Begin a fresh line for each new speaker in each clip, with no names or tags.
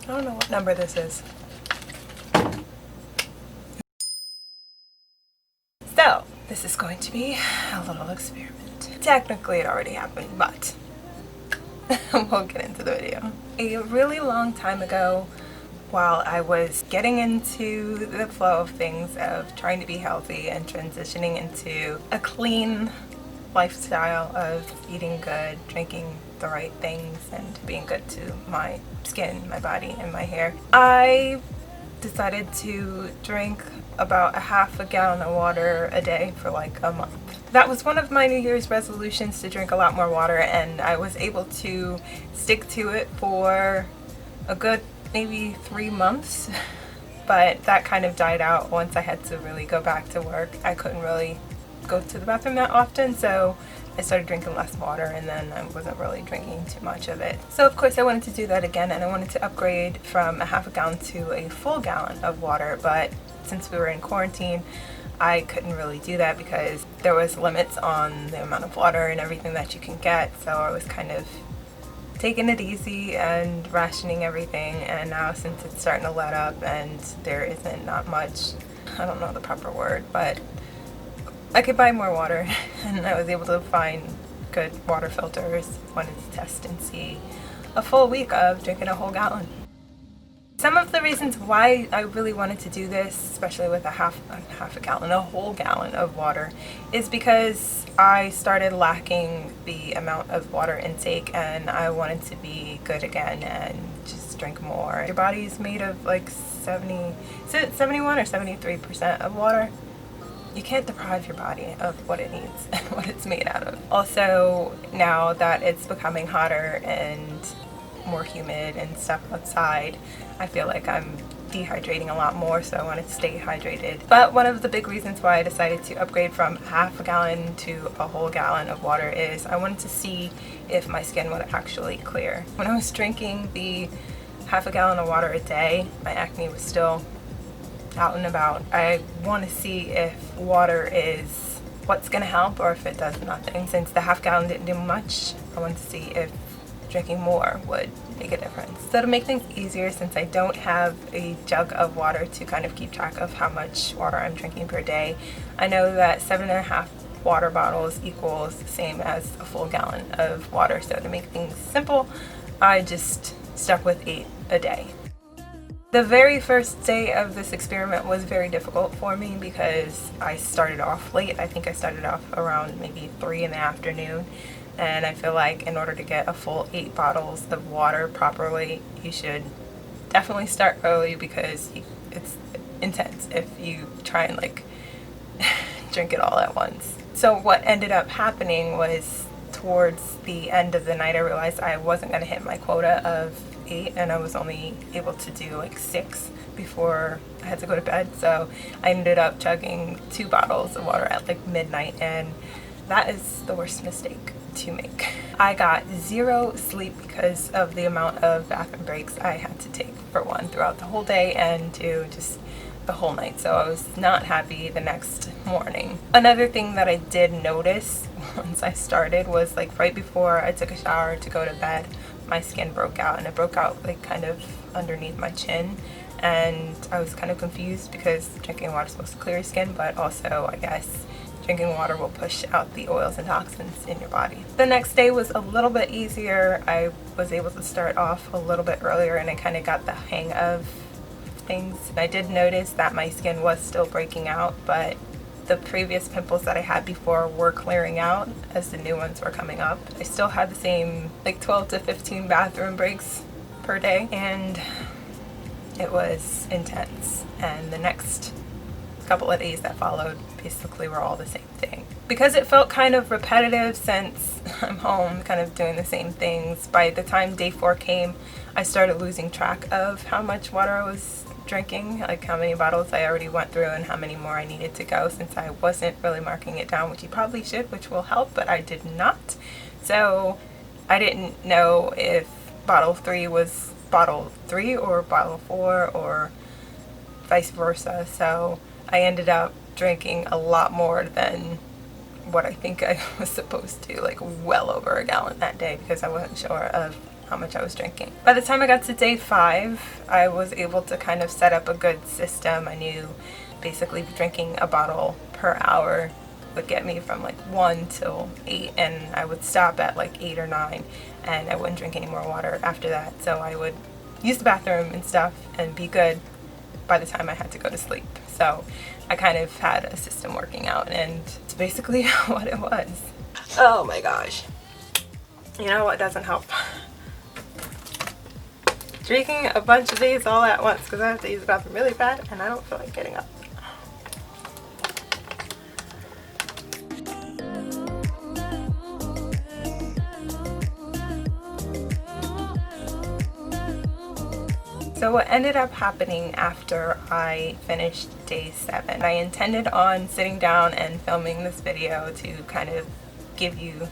I don't know what number this is. So, this is going to be a little experiment. Technically it already happened, but we'll get into the video. A really long time ago, while I was getting into the flow of things of trying to be healthy and transitioning into a clean lifestyle of eating good, drinking the right things, and being good to my skin, my body, and my hair, I decided to drink about a half a gallon of water a day for like a month. That was one of my New Year's resolutions, to drink a lot more water, and I was able to stick to it for a good maybe 3 months, but that kind of died out once I had to really go back to work. I couldn't really go to the bathroom that often, so I started drinking less water, and then I wasn't really drinking too much of it. So of course I wanted to do that again, and I wanted to upgrade from a half a gallon to a full gallon of water, but since we were in quarantine, I couldn't really do that because there was limits on the amount of water and everything that you can get, so I was kind of taking it easy and rationing everything. And now since it's starting to let up and there isn't not much, I don't know the proper word, but I could buy more water, and I was able to find good water filters. Wanted to test and see a full week of drinking a whole gallon. Some of the reasons why I really wanted to do this, especially with a whole gallon of water, is because I started lacking the amount of water intake, and I wanted to be good again and just drink more. Your body's made of like 71 or 73% of water. You can't deprive your body of what it needs and what it's made out of. Also, now that it's becoming hotter and more humid and stuff outside, I feel like I'm dehydrating a lot more, so I wanted to stay hydrated. But one of the big reasons why I decided to upgrade from half a gallon to a whole gallon of water is I wanted to see if my skin would actually clear. When I was drinking the half a gallon of water a day, my acne was still out and about. I want to see if water is what's going to help or if it does nothing. Since the half gallon didn't do much, I wanted to see if drinking more would make a difference. So to make things easier, since I don't have a jug of water to kind of keep track of how much water I'm drinking per day, I know that 7.5 water bottles equals the same as a full gallon of water. So to make things simple, I just stuck with 8 a day. The very first day of this experiment was very difficult for me because I started off late. I think I started off around maybe 3 in the afternoon. And I feel like in order to get a full 8 bottles of water properly, you should definitely start early because it's intense if you try and like drink it all at once. So what ended up happening was towards the end of the night, I realized I wasn't going to hit my quota of 8, and I was only able to do like 6 before I had to go to bed. So I ended up chugging 2 bottles of water at like midnight, and that is the worst mistake to make. I got 0 sleep because of the amount of bathroom breaks I had to take, for one, throughout the whole day and 2, just the whole night. So I was not happy the next morning. Another thing that I did notice once I started was like right before I took a shower to go to bed, my skin broke out, and it broke out like kind of underneath my chin. And I was kind of confused because drinking water is supposed to clear your skin, but also I guess drinking water will push out the oils and toxins in your body. The next day was a little bit easier. I was able to start off a little bit earlier, and I kind of got the hang of things. I did notice that my skin was still breaking out, but the previous pimples that I had before were clearing out as the new ones were coming up. I still had the same like 12 to 15 bathroom breaks per day, and it was intense. And the next couple of days that followed basically were all the same thing. Because it felt kind of repetitive since I'm home kind of doing the same things, by the time day 4 came, I started losing track of how much water I was drinking, like how many bottles I already went through and how many more I needed to go, since I wasn't really marking it down, which you probably should, which will help, but I did not. So I didn't know if bottle 3 was bottle 3 or bottle 4 or vice versa. So I ended up drinking a lot more than what I think I was supposed to, like well over a gallon that day, because I wasn't sure of how much I was drinking. By the time I got to day 5, I was able to kind of set up a good system. I knew basically drinking a bottle per hour would get me from like 1 till 8, and I would stop at like 8 or 9, and I wouldn't drink any more water after that. So I would use the bathroom and stuff and be good by the time I had to go to sleep. So I kind of had a system working out, and it's basically what it was. Oh my gosh. You know what doesn't help? Drinking a bunch of these all at once because I have to use the bathroom really bad and I don't feel like getting up. So what ended up happening after I finished day 7, I intended on sitting down and filming this video to kind of give you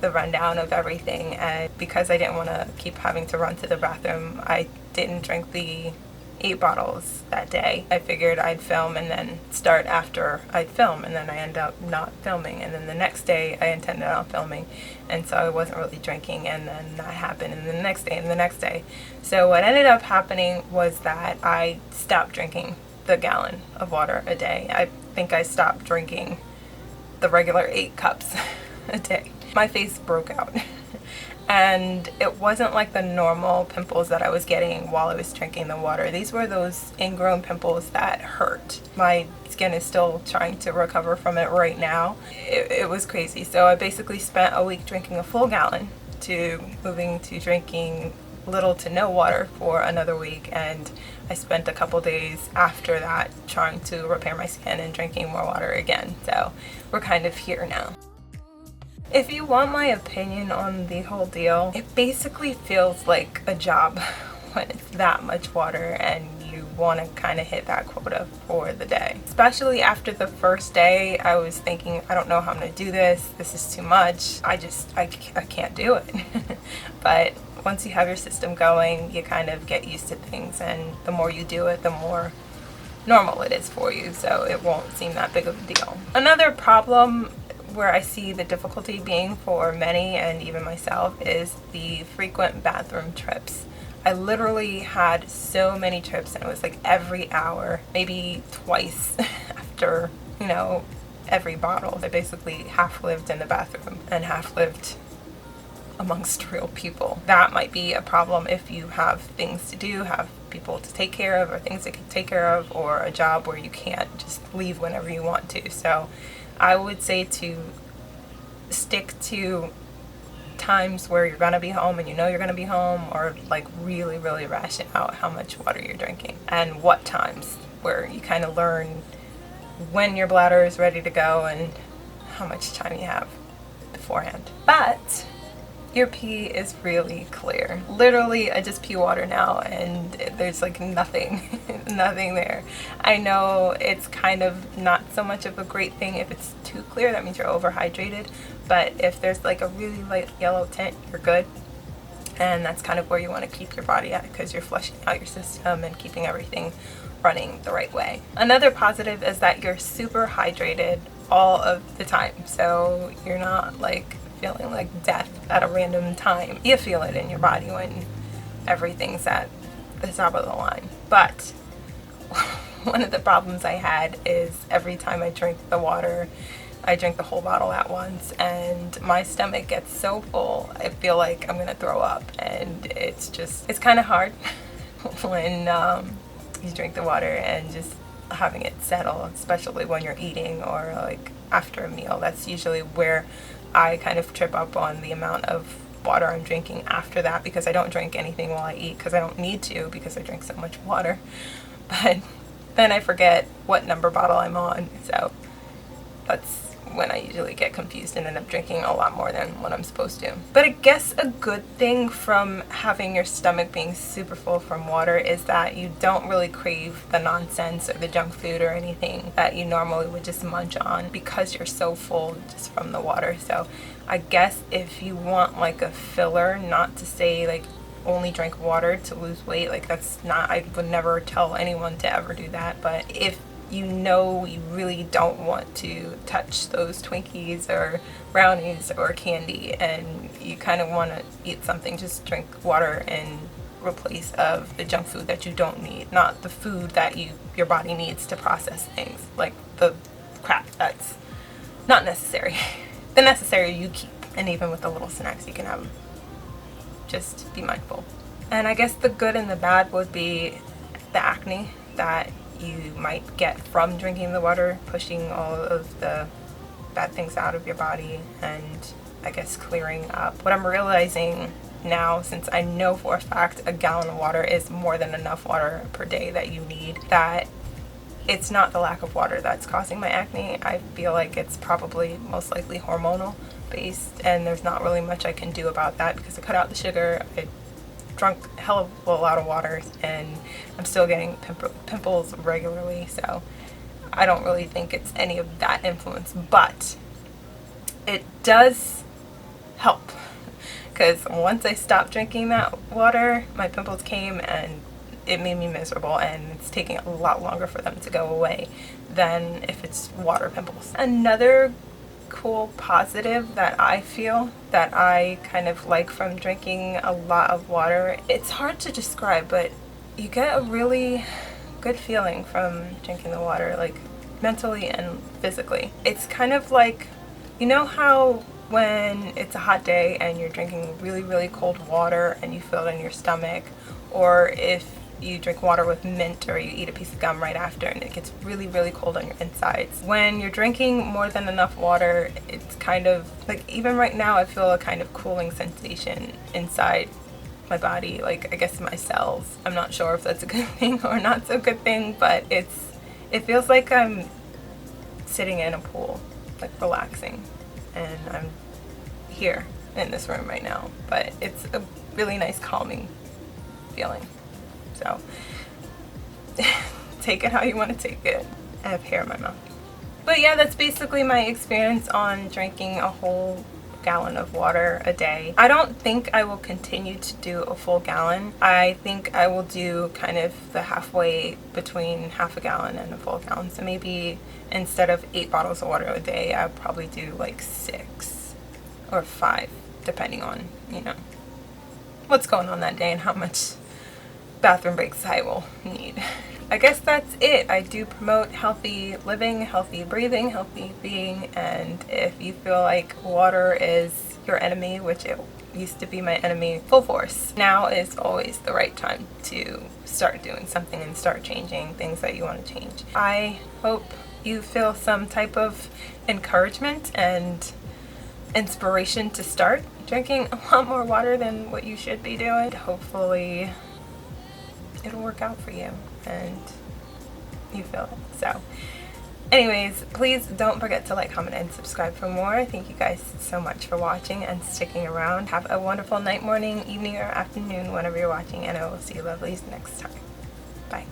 the rundown of everything, and because I didn't want to keep having to run to the bathroom, I didn't drink the 8 bottles that day. I figured I'd film and then start after I'd film, and then I end up not filming, and then the next day I intended on filming, and so I wasn't really drinking, and then that happened, and then the next day and the next day. So what ended up happening was that I stopped drinking the gallon of water a day. I think I stopped drinking the regular 8 cups a day. My face broke out. And it wasn't like the normal pimples that I was getting while I was drinking the water. These were those ingrown pimples that hurt. My skin is still trying to recover from it right now. It was crazy. So I basically spent a week drinking a full gallon to moving to drinking little to no water for another week, and I spent a couple days after that trying to repair my skin and drinking more water again. So we're kind of here now. If you want my opinion on the whole deal, it basically feels like a job when it's that much water and you want to kind of hit that quota for the day. Especially after the first day, I was thinking, I don't know how I'm going to do this. This is too much. I can't do it. But once you have your system going, you kind of get used to things, and the more you do it, the more normal it is for you. So it won't seem that big of a deal. Another problem where I see the difficulty being for many, and even myself, is the frequent bathroom trips. I literally had so many trips, and it was like every hour, maybe twice after, you know, every bottle. I basically half lived in the bathroom and half lived amongst real people. That might be a problem if you have things to do, have people to take care of, or things to take care of, or a job where you can't just leave whenever you want to. So I would say to stick to times where you're gonna be home and you know you're gonna be home, or like really ration out how much water you're drinking and what times, where you kind of learn when your bladder is ready to go and how much time you have beforehand. But your pee is really clear. Literally, I just pee water now and there's like nothing, nothing there. I know it's kind of not so much of a great thing if it's too clear, that means you're overhydrated. But if there's like a really light yellow tint, you're good. And that's kind of where you want to keep your body at, because you're flushing out your system and keeping everything running the right way. Another positive is that you're super hydrated all of the time. So you're not like feeling like death at a random time. You feel it in your body when everything's at the top of the line. But one of the problems I had is every time I drink the water, I drink the whole bottle at once, and my stomach gets so full I feel like I'm gonna throw up, and it's kind of hard when you drink the water and just having it settle, especially when you're eating or like after a meal. That's usually where I kind of trip up on the amount of water I'm drinking after that, because I don't drink anything while I eat because I don't need to, because I drink so much water. But then I forget what number bottle I'm on, so that's when I usually get confused and end up drinking a lot more than what I'm supposed to. But I guess a good thing from having your stomach being super full from water is that you don't really crave the nonsense or the junk food or anything that you normally would just munch on, because you're so full just from the water. So I guess if you want like a filler, not to say like only drink water to lose weight, like that's not, I would never tell anyone to ever do that, but if you know you really don't want to touch those Twinkies or brownies or candy, and you kind of want to eat something, just drink water in replace of the junk food that you don't need, not the food that your body needs to process things, like the crap that's not necessary. The necessary you keep, and even with the little snacks you can have them. Just be mindful. And I guess the good and the bad would be the acne that you might get from drinking the water, pushing all of the bad things out of your body, and I guess clearing up. What I'm realizing now, since I know for a fact a gallon of water is more than enough water per day that you need, that it's not the lack of water that's causing my acne. I feel like it's probably most likely hormonal based, and there's not really much I can do about that because I cut out the sugar. I drunk a hell of a lot of water, and I'm still getting pimples regularly, so I don't really think it's any of that influence, but it does help, because once I stopped drinking that water, my pimples came and it made me miserable, and it's taking a lot longer for them to go away than if it's water pimples. Another cool positive that I feel that I kind of like from drinking a lot of water, it's hard to describe, but you get a really good feeling from drinking the water, like mentally and physically. It's kind of like, you know how when it's a hot day and you're drinking really, really cold water and you feel it in your stomach, or if you drink water with mint or you eat a piece of gum right after and it gets really, really cold on your insides. When you're drinking more than enough water, it's kind of like, even right now I feel a kind of cooling sensation inside my body, like I guess my cells. I'm not sure if that's a good thing or not so good thing, but it feels like I'm sitting in a pool, like relaxing, and I'm here in this room right now, but it's a really nice calming feeling. So take it how you want to take it. I have hair in my mouth. But yeah, that's basically my experience on drinking a whole gallon of water a day. I don't think I will continue to do a full gallon. I think I will do kind of the halfway between half a gallon and a full gallon. So maybe instead of 8 bottles of water a day, I'll probably do like 6 or 5, depending on, you know, what's going on that day and how much bathroom breaks I will need. I guess that's it. I do promote healthy living, healthy breathing, healthy being, and if you feel like water is your enemy, which it used to be my enemy full force, now is always the right time to start doing something and start changing things that you want to change. I hope you feel some type of encouragement and inspiration to start drinking a lot more water than what you should be doing. Hopefully it'll work out for you and you feel it. So anyways, please don't forget to like, comment, and subscribe for more. Thank you guys so much for watching and sticking around. Have a wonderful night, morning, evening, or afternoon whenever you're watching, and I will see you lovelies next time. Bye.